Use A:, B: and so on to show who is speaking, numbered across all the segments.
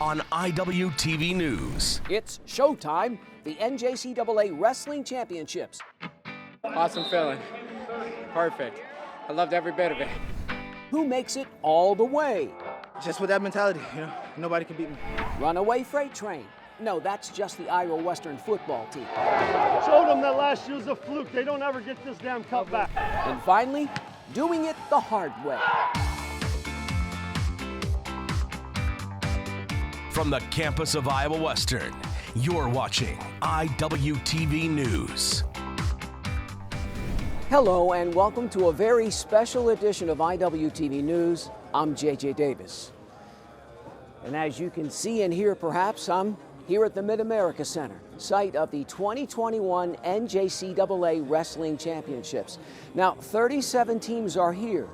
A: on IWTV News.
B: It's showtime, the NJCAA Wrestling Championships.
C: Awesome feeling. Perfect. I loved every bit of it.
B: Who makes it all the way?
D: Just with that mentality, nobody can beat me.
B: Runaway freight train. No, that's just the Iowa Western football team.
E: Showed them that last year was a fluke. They don't ever get this damn cup back.
B: And finally, doing it the hard way.
A: From the campus of Iowa Western, you're watching IWTV News.
B: Hello and welcome to a very special edition of IWTV News. I'm JJ Davis. And as you can see and hear perhaps, I'm here at the Mid-America Center, site of the 2021 NJCAA Wrestling Championships. Now, 37 teams are here.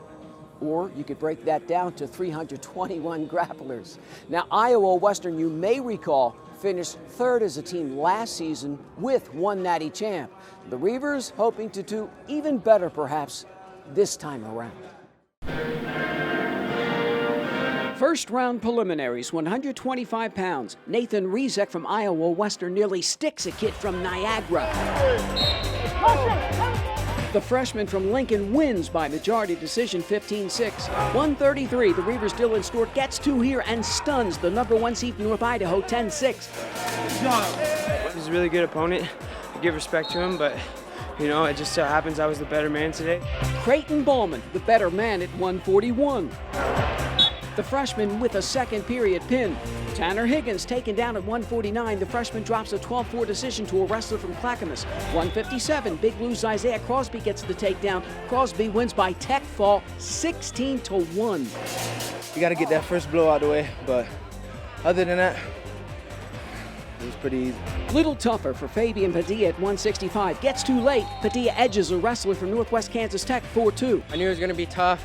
B: Or you could break that down to 321 grapplers. Now, Iowa Western, you may recall, finished third as a team last season with one natty champ. The Reivers hoping to do even better, perhaps, this time around. First round preliminaries, 125 pounds. Nathan Rizek from Iowa Western nearly sticks a kid from Niagara. The freshman from Lincoln wins by majority decision 15-6. 133, the Reivers' DILLON Stewart gets two here and stuns the #1 seed from North Idaho 10-6.
C: He's a really good opponent. I give respect to him, but it just so happens I was the better man today.
B: Creighton BAUGHMAN, the better man at 141. The freshman with a second period pin. Tanner Higgins taken down at 149. The freshman drops a 12-4 decision to a wrestler from Clackamas. 157, Big Blue's Isaiah CROSBY gets the takedown. CROSBY wins by tech fall 16-1.
D: You got to get that first blow out of the way, but other than that, it was pretty easy.
B: Little tougher for Fabian Padilla at 165. Gets too late. Padilla edges a wrestler from Northwest Kansas Tech 4-2.
C: I knew it was going to be tough,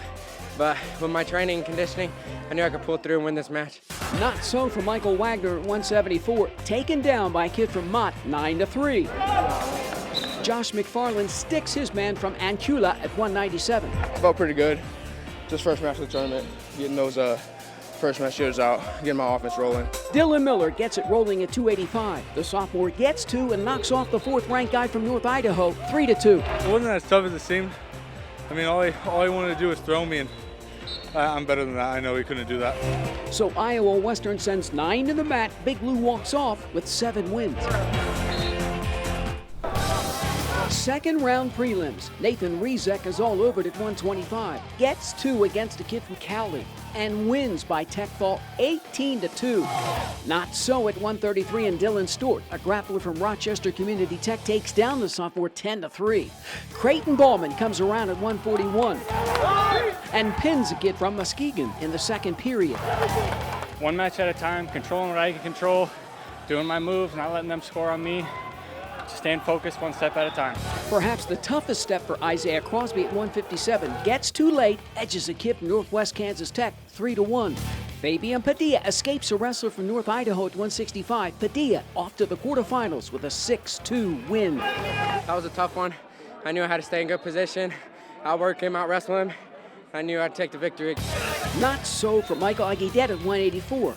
C: but with my training and conditioning, I knew I could pull through and win this match.
B: Not so for Michael Waggoner at 174. Taken down by a kid from Mott 9-3. Josh McFarland sticks his man from Ancula at 197.
D: Felt pretty good. Just first match of the tournament, getting those first match shooters out, getting my offense rolling.
B: Dylan Miller gets it rolling at 285. The sophomore gets two and knocks off the fourth-ranked guy from North Idaho 3-2.
F: It wasn't as tough as it seemed. I mean, all he wanted to do was throw me, and I'm better than that. I know he couldn't do that.
B: So Iowa Western sends 9 to the mat. Big Blue walks off with 7 wins. Second round prelims. Nathan Rizek is all over it at 125. Gets 2 against a kid from Cali and wins by tech fall 18-2. Not so at 133, and DILLON Stewart, a grappler from Rochester Community Tech, takes down the sophomore 10-3. Creighton BAUGHMAN comes around at 141 and pins a kid from Muskegon in the second period.
G: One match at a time, controlling what I can control, doing my moves, not letting them score on me. Just staying focused one step at a time.
B: Perhaps the toughest step for Isaiah CROSBY at 157. Gets too late, edges a kid from Northwest Kansas Tech 3-1. Fabian Padilla escapes a wrestler from North Idaho at 165. Padilla off to the quarterfinals with a 6-2 win.
C: That was a tough one. I knew I had to stay in good position, outwork him, out-wrestle him. I knew I'd take the victory.
B: Not so for Michael Aguirre at 184.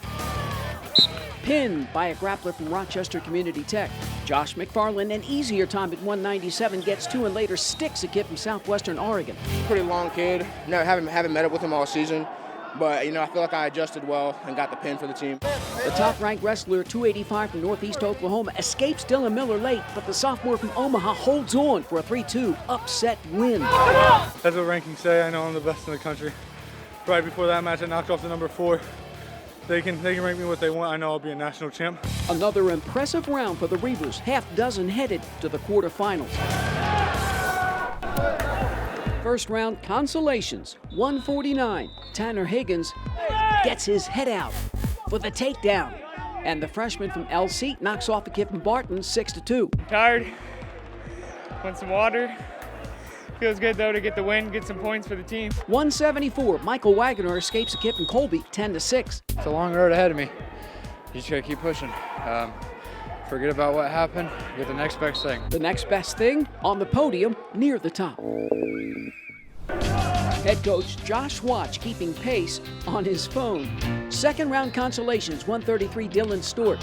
B: Pinned by a grappler from Rochester Community Tech. Josh McFarland, an easier time at 197, gets 2 and later sticks a kid from Southwestern Oregon.
D: Pretty long kid. Haven't met up with him all season, but I feel like I adjusted well and got the pin for the team.
B: The top-ranked wrestler, 285 from Northeast Oklahoma, escapes Dylan Miller late, but the sophomore from Omaha holds on for a 3-2 upset win.
F: That's what rankings say. I know I'm the best in the country. Right before that match, I knocked off the #4. They can rank me what they want. I know I'll be a national champ.
B: Another impressive round for the Reivers, half dozen headed to the quarterfinals. First round consolations, 149. Tanner Higgins gets his head out for the takedown. And the freshman from LC knocks off the kid from Barton 6-2.
G: Tired, want some water. Feels good though to get the win, get some points for the team.
B: 174, Michael Waggoner escapes a kid from Colby 10-6.
H: It's a long road ahead of me. You just gotta keep pushing. Forget about what happened, get the next best thing.
B: The next best thing on the podium near the top. Head coach Josh Watch keeping pace on his phone. Second round consolations, 133 DILLON Stewart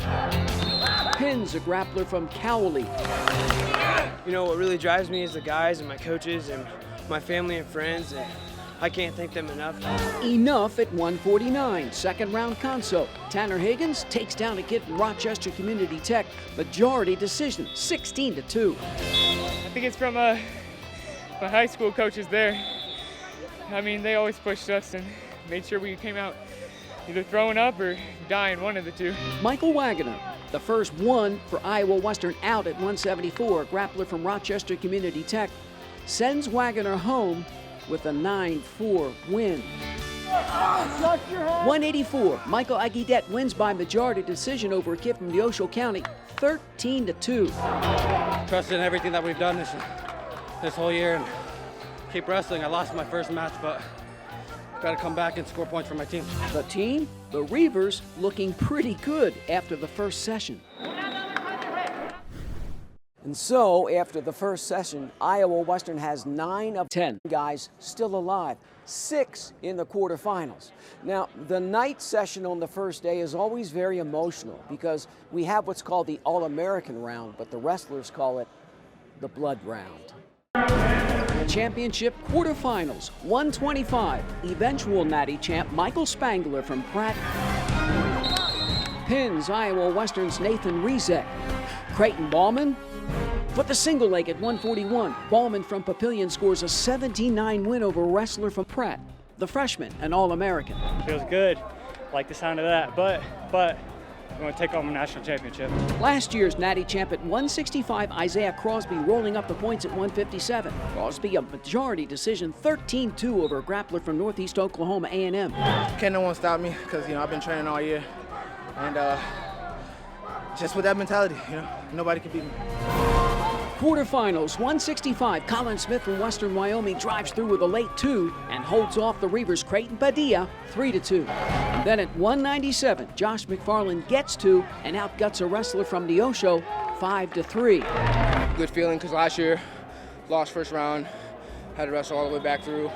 B: pins a grappler from Cowley.
C: You know, what really drives me is the guys and my coaches and my family and friends, and I can't thank them enough.
B: Enough at 149. Second round console. Tanner Higgins takes down a kid from Rochester Community Tech. Majority decision, 16-2.
I: I think it's from my high school coaches there. I mean, they always pushed us and made sure we came out either throwing up or dying, one of the two.
B: Michael Waggoner, the first one for Iowa Western out at 174. A grappler from Rochester Community Tech sends Waggoner home with a 9-4 win. 184, Michael Aguidet wins by majority decision over a kid from Neosho County, 13-2.
J: Trust in everything that we've done this whole year and keep wrestling. I lost my first match, but got to come back and score points for my team.
B: The team, the Reivers, looking pretty good after the first session. And so, after the first session, Iowa Western has 9 of 10 guys still alive, 6 in the quarterfinals. Now, the night session on the first day is always very emotional because we have what's called the All-American round, but the wrestlers call it the blood round. Championship quarterfinals, 125. Eventual natty champ Michael Spangler from Pratt pins Iowa Western's Nathan Rizek. Creighton BAUGHMAN for the single leg at 141. BAUGHMAN from Papillion scores a 17-9 win over a wrestler from Pratt, the freshman and All-American.
G: Feels good. Like the sound of that, but I'm going to take home a national championship.
B: Last year's natty champ at 165, Isaiah CROSBY rolling up the points at 157. CROSBY a majority decision, 13-2 over a grappler from Northeast Oklahoma A&M.
D: Can't no one stop me because, I've been training all year. And just with that mentality, nobody can beat me.
B: Quarterfinals, 165. Colin Smith from Western Wyoming drives through with a late 2 and holds off the Reivers' Creighton PADILLA 3-2. Then at 197, Josh McFarland gets 2 and outguts a wrestler from Neosho 5-3.
K: Good feeling because last year, lost first round, had to wrestle all the way back through.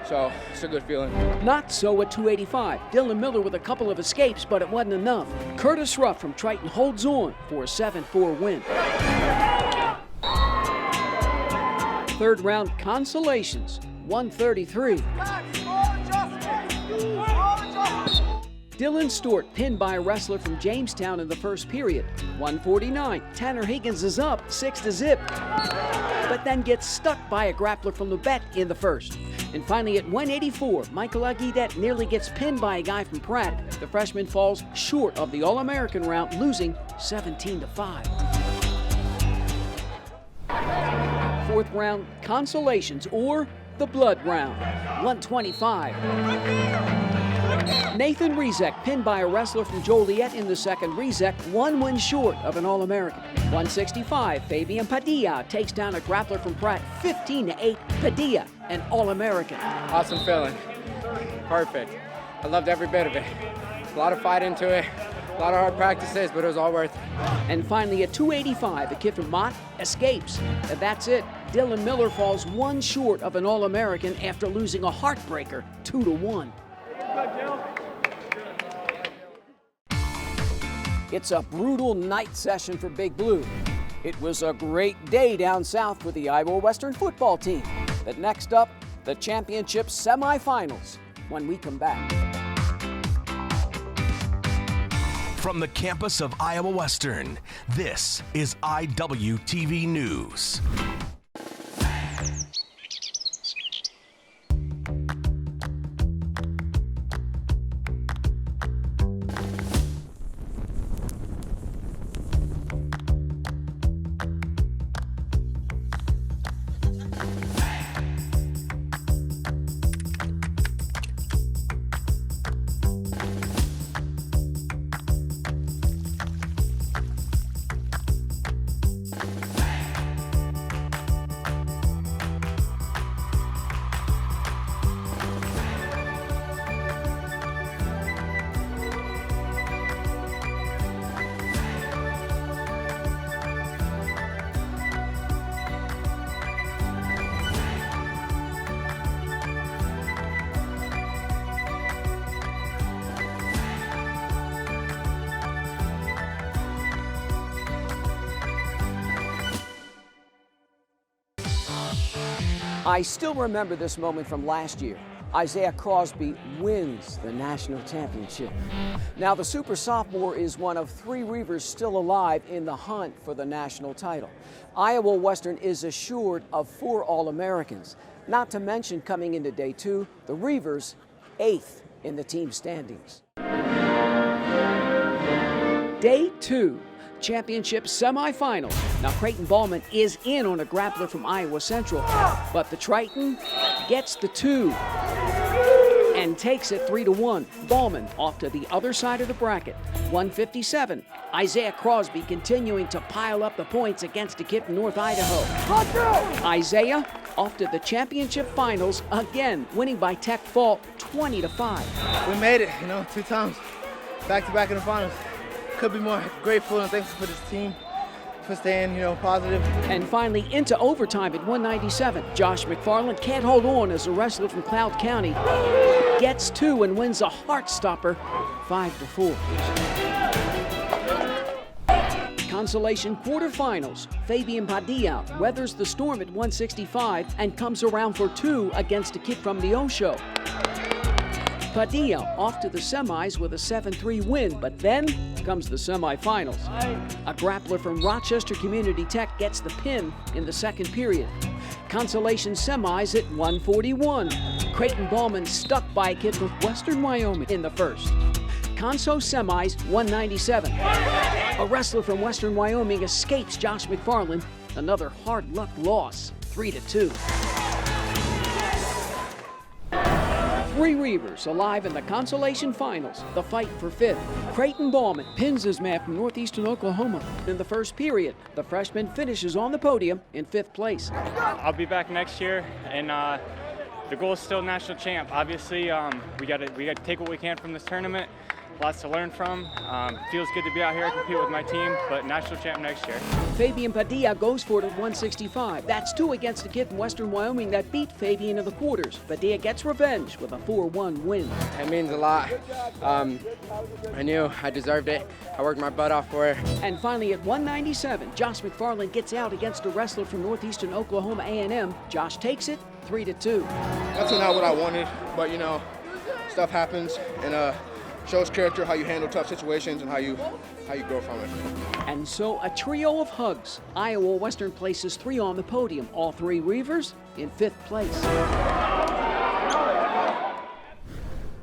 K: So it's a good feeling.
B: Not so at 285. Dylan Miller with a couple of escapes, but it wasn't enough. Curtis Ruff from Triton holds on for a 7-4 win. Third round consolations, 133. DILLON Stewart pinned by a wrestler from Jamestown in the first period. 149. Tanner Higgins is up 6-0, but then gets stuck by a grappler from Lubeck in the first. And finally at 184, Michael Aguidet nearly gets pinned by a guy from Pratt. The freshman falls short of the All-American round, losing 17-5. Fourth round consolations, or the blood round, 125. Nathan Rizek pinned by a wrestler from Joliet in the second. Rizek 1 win short of an All-American. 165, Fabian Padilla takes down a grappler from Pratt, 15-8. Padilla, an All-American.
K: Awesome feeling. Perfect. I loved every bit of it. A lot of fight into it, a lot of hard practices, but it was all worth it.
B: And finally at 285, a kid from Mott escapes. And that's it. Dylan Miller falls 1 short of an All-American after losing a heartbreaker 2-1. It's a brutal night session for Big Blue. It was a great day down south with the Iowa Western football team. But next up, the championship semifinals when we come back.
A: From the campus of Iowa Western, this is IWTV News.
B: I still remember this moment from last year. Isaiah Crosby wins the national championship. Now, the super sophomore is one of 3 Reivers still alive in the hunt for the national title. Iowa Western is assured of 4 All-Americans. Not to mention, coming into day 2, the Reivers 8th in the team standings. Day 2, championship semifinals. Now, Creighton Baughman is in on a grappler from Iowa Central, but the Triton gets the 2 and takes it 3-1. Baughman off to the other side of the bracket, 157. Isaiah Crosby continuing to pile up the points against a kid from North Idaho. Isaiah off to the championship finals again, winning by tech fault 20-5.
D: We made it, 2 times, back-to-back in the finals. Could be more grateful and thankful for this team for staying, positive.
B: And finally into overtime at 197. Josh McFarland can't hold on as a wrestler from Cloud County gets 2 and wins a heart stopper 5-4. Consolation quarterfinals. Fabian Padilla weathers the storm at 165 and comes around for 2 against a kid from the Osho. Padilla off to the semis with a 7-3 win, but then comes the semifinals. A grappler from Rochester Community Tech gets the pin in the second period. Consolation semis at 141. Creighton Baughman stuck by a kid from Western Wyoming in the first. Conso semis 197. A wrestler from Western Wyoming escapes Josh McFarland. Another hard luck loss, 3-2. 3 Reivers alive in the consolation finals. The fight for 5th. Creighton Baughman pins his man from northeastern Oklahoma in the first period. The freshman finishes on the podium in 5th place.
G: I'll be back next year, and the goal is still national champ. Obviously, we got to take what we can from this tournament. Lots to learn from. Feels good to be out here and compete with my team, but national champ next year.
B: Fabian Padilla goes for it at 165. That's 2 against the kid from Western Wyoming that beat Fabian in the quarters. Padilla gets revenge with a 4-1 win.
K: It means a lot. I knew I deserved it. I worked my butt off for it.
B: And finally at 197, Josh McFarland gets out against a wrestler from northeastern Oklahoma A&M. Josh takes it 3-2.
L: That's not what I wanted, but stuff happens, and shows character, how you handle tough situations and how you grow from it.
B: And so a trio of hugs. Iowa Western places 3 on the podium. All 3 Reivers in 5th place.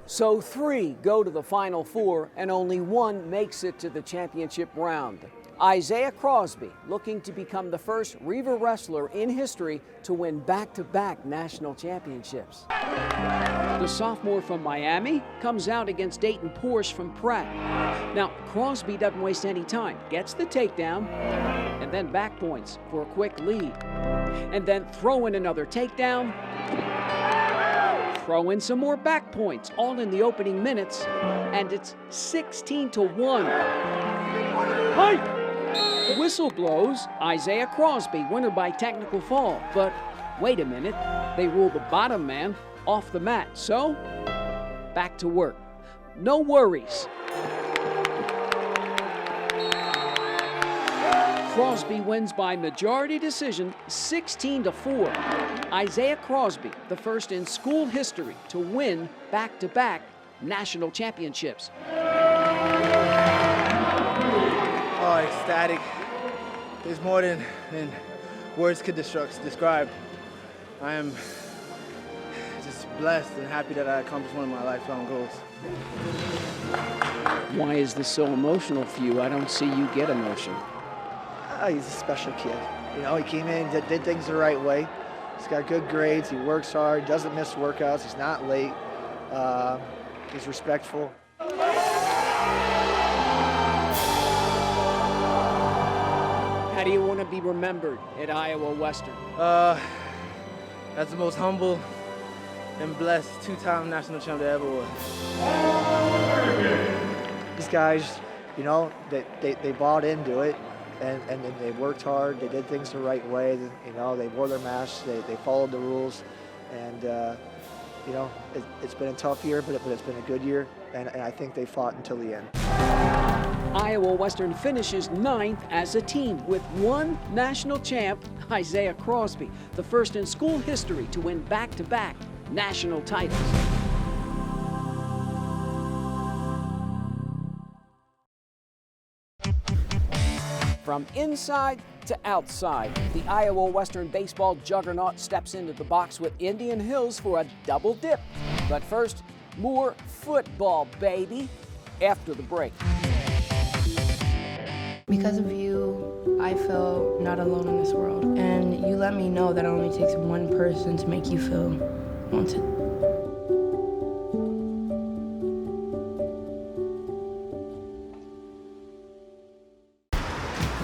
B: So 3 go to the Final 4 and only 1 makes it to the championship round. Isaiah Crosby looking to become the first Reiver wrestler in history to win back-to-back national championships. The sophomore from Miami comes out against Dayton Porsche from Pratt. Now, Crosby doesn't waste any time, gets the takedown, and then back points for a quick lead. And then throw in another takedown, throw in some more back points, all in the opening minutes, and it's 16-1. Hi! Whistle blows. Isaiah Crosby, winner by technical fall. But wait a minute, they rule the bottom man off the mat. So, back to work. No worries. Crosby wins by majority decision, 16-4. Isaiah Crosby, the first in school history to win back-to-back national championships.
D: Oh, ecstatic. There's more than words could describe. I am just blessed and happy that I accomplished one of my lifelong goals.
B: Why is this so emotional for you? I don't see you get emotion.
M: He's a special kid. He came in, did things the right way. He's got good grades, he works hard, doesn't miss workouts, he's not late, he's respectful.
B: How do you want to be remembered at Iowa Western?
D: As the most humble and blessed 2-time national champ there ever was.
M: These guys, they bought into it, and they worked hard. They did things the right way. They wore their masks. They followed the rules, and it's been a tough year, but it's been a good year, and I think they fought until the end.
B: Iowa Western finishes 9th as a team with one national champ, Isaiah Crosby, the first in school history to win back-to-back national titles. From inside to outside, the Iowa Western baseball juggernaut steps into the box with Indian Hills for a double dip. But first, more football, baby, after the break.
N: Because of you, I feel not alone in this world. And you let me know that it only takes one person to make you feel wanted.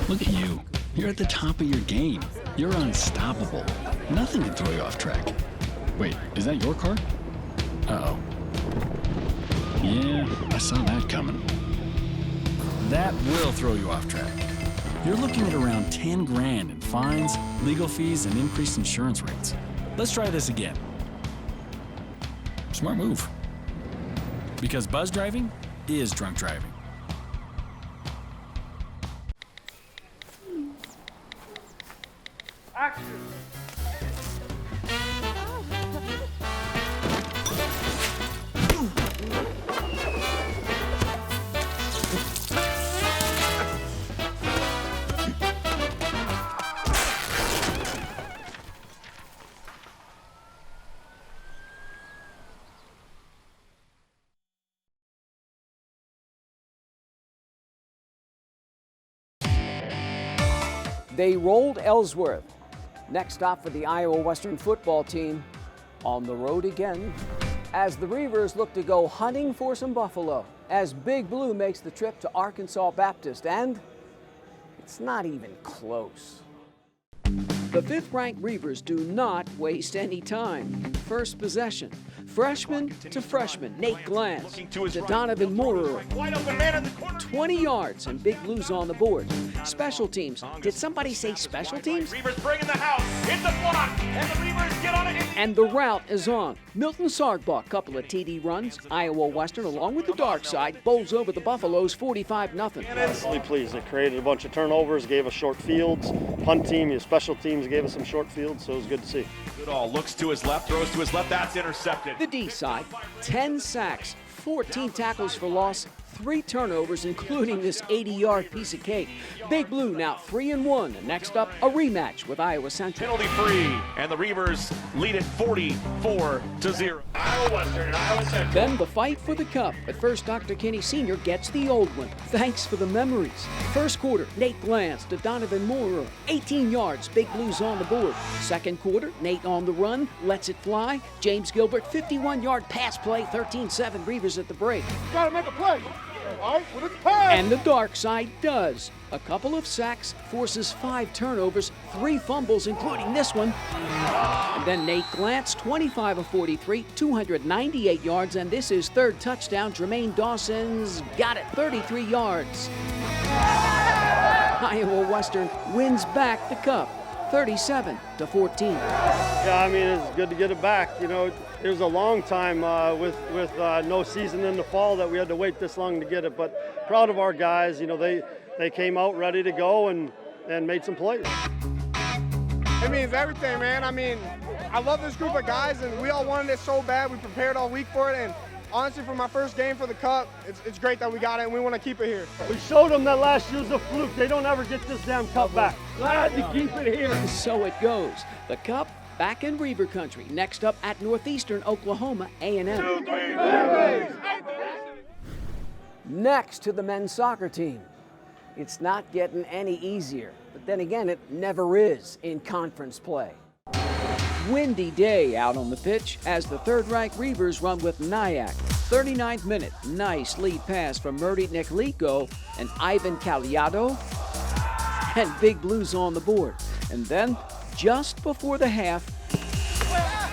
O: Look at you. You're at the top of your game. You're unstoppable. Nothing can throw you off track. Wait, is that your car? Uh-oh. Yeah, I saw that coming. That will throw you off track. You're looking at around 10 grand in fines, legal fees, and increased insurance rates. Let's try this again. Smart move. Because buzz driving is drunk driving.
E: Action!
B: They rolled Ellsworth. Next stop for the Iowa Western football team, on the road again, as the Reivers look to go hunting for some buffalo, as Big Blue makes the trip to Arkansas Baptist, and it's not even close. The 5th-ranked Reivers do not waste any time. First possession, freshman to freshman, Nate Glantz to Donovan Moorer. 20 yards and Big Blue's on the board. Special teams. Did somebody say special teams?
P: Reivers bringing the house. Hit the block. And the Reivers get on it.
B: And the route is on. Milton Sarkbach, couple of TD runs. Iowa Western, along with the dark side, bowls over the Buffaloes 45-0.
E: Really pleased. It created a bunch of turnovers, gave us short fields. Punt team, your special teams gave us some short fields, so it was good to see.
P: Goodall looks to his left, throws to his left. That's intercepted.
B: The D side, 10 sacks, 14 tackles for loss, 3 turnovers, including this 80-yard piece of cake. Big Blue now 3-1. And next up, a rematch with Iowa Central.
P: Penalty free, and the Reivers lead it 44-0. Iowa Western and Iowa Central.
B: Then the fight for the cup. But first, Dr. Kenny Sr. gets the old one. Thanks for the memories. First quarter, Nate Glantz to Donovan Moorer. 18 yards, Big Blues on the board. Second quarter, Nate on the run, lets it fly. James Gilbert, 51-yard pass play, 13-7 Reivers at the break.
E: Gotta make a play. All right, with a pass.
B: And the dark side does. A couple of sacks, forces 5 turnovers, 3 fumbles, including this one. And then Nate Glantz, 25 of 43, 298 yards, and this is 3rd touchdown. Jermaine Dawson's got it, 33 yards. Iowa Western wins back the cup, 37-14.
E: Yeah, I mean, it's good to get it back. You know, it was a long time with no season in the fall that we had to wait this long to get it, but proud of our guys. You know, they came out ready to go and made some plays.
Q: It means everything, man. I mean, I love this group of guys, and we all wanted it so bad. We prepared all week for it, and honestly, for my first game for the Cup, it's great that we got it, and we want to keep it here.
E: We showed them that last year's a fluke. They don't ever get this damn Cup back. Glad to keep it here.
B: So it goes. The Cup back in Reiver country. Next up at Northeastern Oklahoma A&M. Next to the men's soccer team. It's not getting any easier, but then again, it never is in conference play. Windy day out on the pitch as the 3rd-ranked Reivers run with NIACC. 39th minute, nice lead pass from Murdy Nikliko and Ivan Caliado, and Big Blues on the board. And then, just before the half,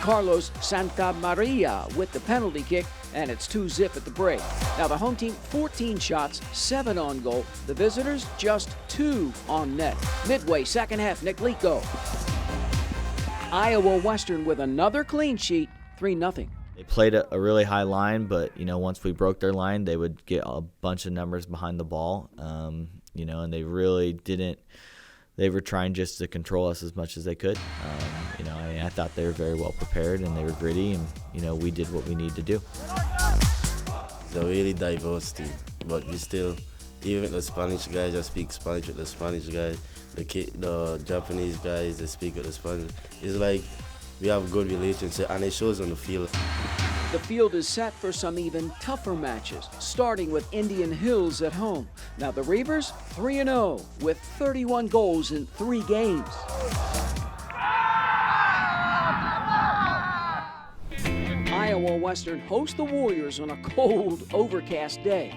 B: Carlos Santamaria with the penalty kick, and it's 2-0 at the break. Now the home team, 14 shots, 7 on goal. The visitors, just 2 on net. Midway, second half, Nikliko. Iowa Western with another clean sheet, 3-0.
R: They played a really high line, but, you know, once we broke their line, they would get a bunch of numbers behind the ball, you know, and they really didn't. They were trying just to control us as much as they could. You know, I thought they were very well prepared and they were gritty, and, you know, we did what we needed to do.
S: It's a really diverse team, but we still, even with the Spanish guys, I speak Spanish with the Spanish guys, the Japanese guys, they speak with the Spanish. It's like we have a good relationship, and it shows on the field.
B: The field is set for some even tougher matches, starting with Indian Hills at home. Now the Reivers 3-0 with 31 goals in 3 games. Iowa Western hosts the Warriors on a cold, overcast day.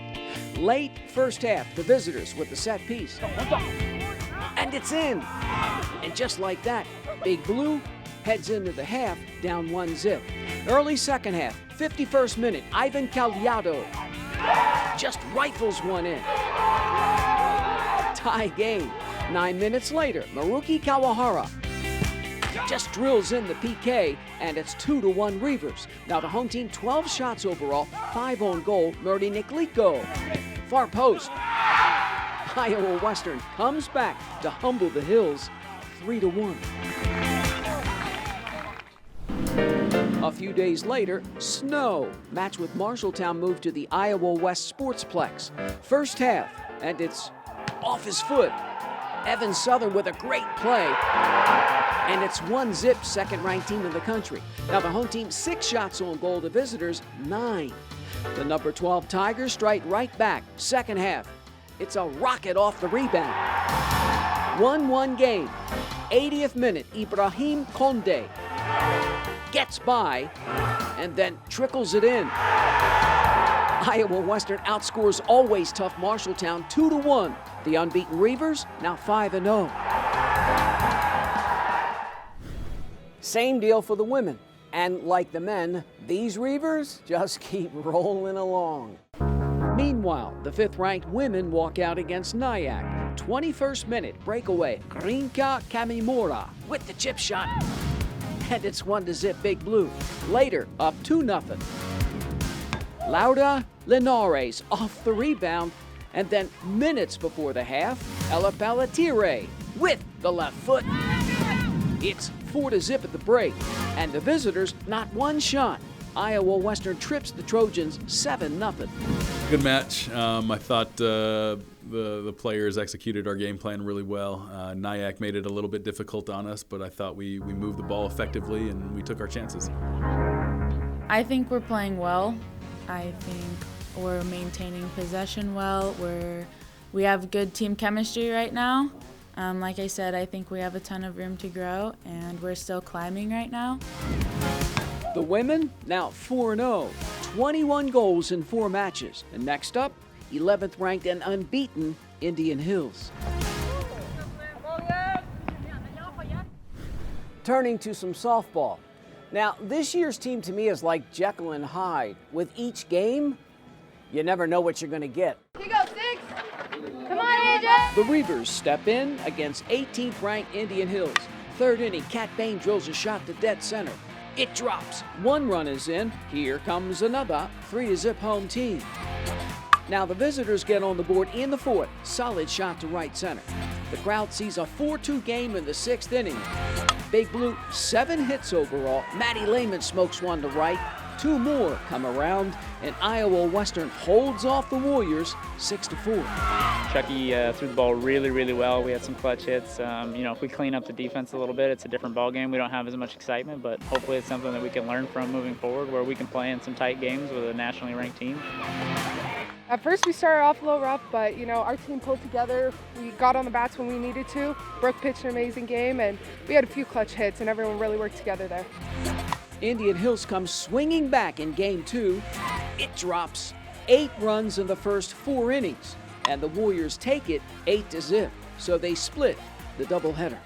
B: Late first half, the visitors with the set piece. And it's in. And just like that, Big Blue heads into the half down 1-0. Early second half, 51st minute, Ivan Caliado just rifles one in. Tie game. 9 minutes later, Maruki Kawahara just drills in the PK, and it's 2-1 Reivers. Now the home team, 12 shots overall, 5 on goal, Murdy Nikliko. Far post. Iowa Western comes back to humble the Hills, 3-1. A few days later, snow. Match with Marshalltown moved to the Iowa West Sportsplex. First half, and it's off his foot. Evan Southern with a great play. And it's 1-0, second-ranked team in the country. Now the home team, 6 shots on goal, the visitors 9. The number 12 Tigers strike right back. Second half, it's a rocket off the rebound. 1-1 game. 80th minute, Ibrahim Conde gets by and then trickles it in. Iowa Western outscores always tough Marshalltown 2-1. The unbeaten Reivers now 5-0. Same deal for the women. And like the men, these Reivers just keep rolling along. Meanwhile, the 5th-ranked women walk out against NIACC. 21st minute breakaway, Rinka Kamimura with the chip shot. And it's 1-0 Big Blue. Later, up 2-0. Laura Linares off the rebound, and then minutes before the half, Ella Palatire with the left foot. It's 4-0 at the break, and the visitors not one shot. Iowa Western trips the Trojans 7-0.
T: Good match. I thought the players executed our game plan really well. NIACC made it a little bit difficult on us, but I thought we moved the ball effectively and we took our chances.
U: I think we're playing well. I think we're maintaining possession well. We have good team chemistry right now. Like I said, I think we have a ton of room to grow, and we're still climbing right now.
B: The women now 4-0, 21 goals in 4 matches. And next up, 11th ranked and unbeaten Indian Hills. Turning to some softball. Now, this year's team to me is like Jekyll and Hyde. With each game, you never know what you're going to get.
V: Here you go, 6. Come on, AJ.
B: The Reivers step in against 18th ranked Indian Hills. 3rd inning, Kat Bain drills a shot to dead center. It drops. 1 run is in. Here comes another. 3-0 home team. Now the visitors get on the board in the 4th. Solid shot to right center. The crowd sees a 4-2 game in the 6th inning. Big Blue, 7 hits overall. Maddie Lehman smokes one to right. 2 more come around, and Iowa Western holds off the Warriors 6-4.
W: Chucky threw the ball really, really well. We had some clutch hits. If we clean up the defense a little bit, it's a different ball game. We don't have as much excitement, but hopefully it's something that we can learn from moving forward, where we can play in some tight games with a nationally ranked team.
V: At first we started off a little rough, but our team pulled together. We got on the bats when we needed to. Brooke pitched an amazing game, and we had a few clutch hits, and everyone really worked together there.
B: Indian Hills comes swinging back in game 2. It drops 8 runs in the first 4 innings, and the Warriors take it 8-0. So they split the doubleheader.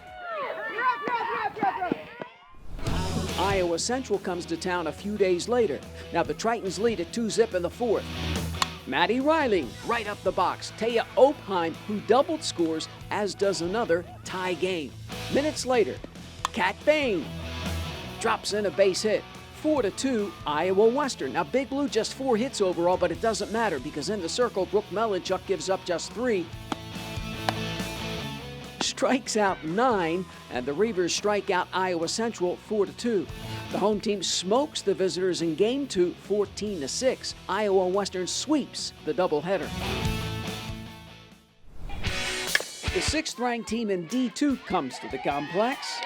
B: Iowa Central comes to town a few days later. Now the Tritons lead at 2-0 in the 4th. Maddie Riley right up the box. Taya Opheim, who doubled, scores, as does another tie game. Minutes later, Kat Bain drops in a base hit. 4-2 Iowa Western. Now, Big Blue just 4 hits overall, but it doesn't matter because in the circle, Brooke Melanchuk gives up just 3. Strikes out 9, and the Reivers strike out Iowa Central 4-2. The home team smokes the visitors in Game 2 14-6. Iowa Western sweeps the doubleheader. The 6th-ranked team in D2 comes to the complex.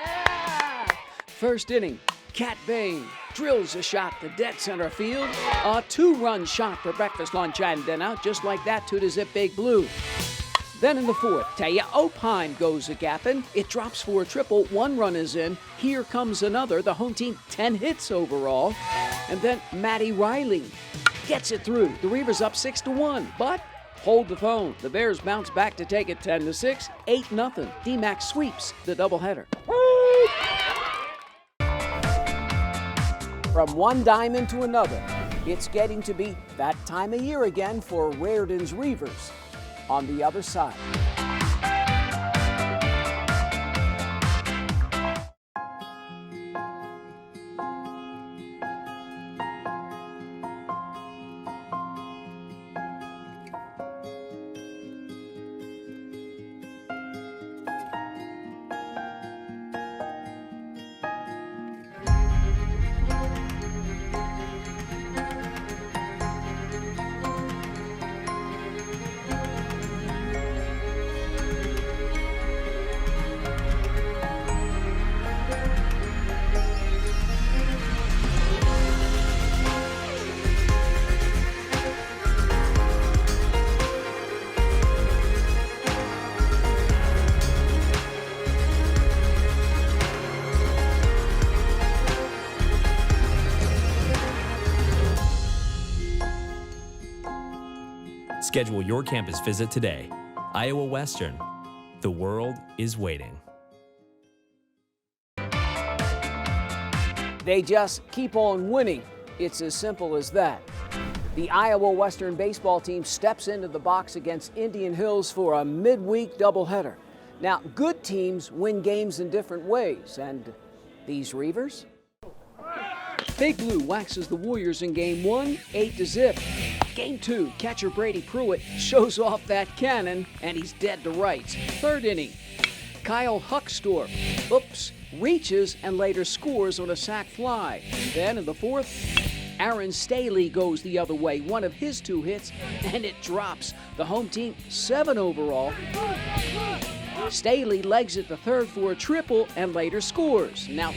B: First inning, Cat Bain drills a shot to dead center field. A 2-run shot for breakfast, lunch, and dinner. Just like that, 2-zip Big Blue. Then in the 4th, Taya Opine goes a gapping. It drops for a triple. 1 run is in. Here comes another. The home team 10 hits overall. And then Maddie Riley gets it through. The Reivers up 6-1, but hold the phone. The Bears bounce back to take it 10-6, 8-0. DMACC sweeps the doubleheader. From one diamond to another, it's getting to be that time of year again for Rairdon's Reivers. On the other side.
C: Schedule your campus visit today. Iowa Western. The world is waiting.
B: They just keep on winning. It's as simple as that. The Iowa Western baseball team steps into the box against Indian Hills for a midweek doubleheader. Now, good teams win games in different ways, and these Reivers? Big Blue waxes the Warriors in Game 1, 8-0. Game 2, catcher Brady Pruitt shows off that cannon, and he's dead to rights. 3rd inning, Kyle Huckstorp, reaches and later scores on a sac fly. Then in the 4th, Aaron Staley goes the other way, one of his 2 hits, and it drops. The home team 7 overall. Staley legs it to 3rd for a triple and later scores. Now,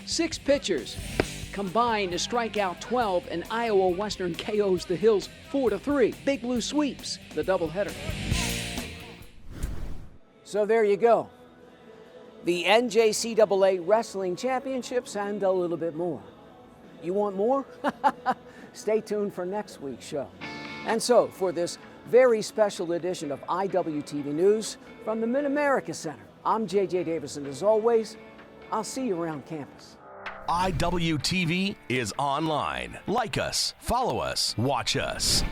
B: 6 pitchers combined to strike out 12, and Iowa Western KOs the Hills 4-3. Big Blue sweeps the doubleheader. So there you go. The NJCAA Wrestling Championships and a little bit more. You want more? Stay tuned for next week's show. And so, for this very special edition of IWTV News from the Mid-America Center, I'm J.J. Davis, and as always, I'll see you around campus.
A: IWTV is online. Like us, follow us, watch us.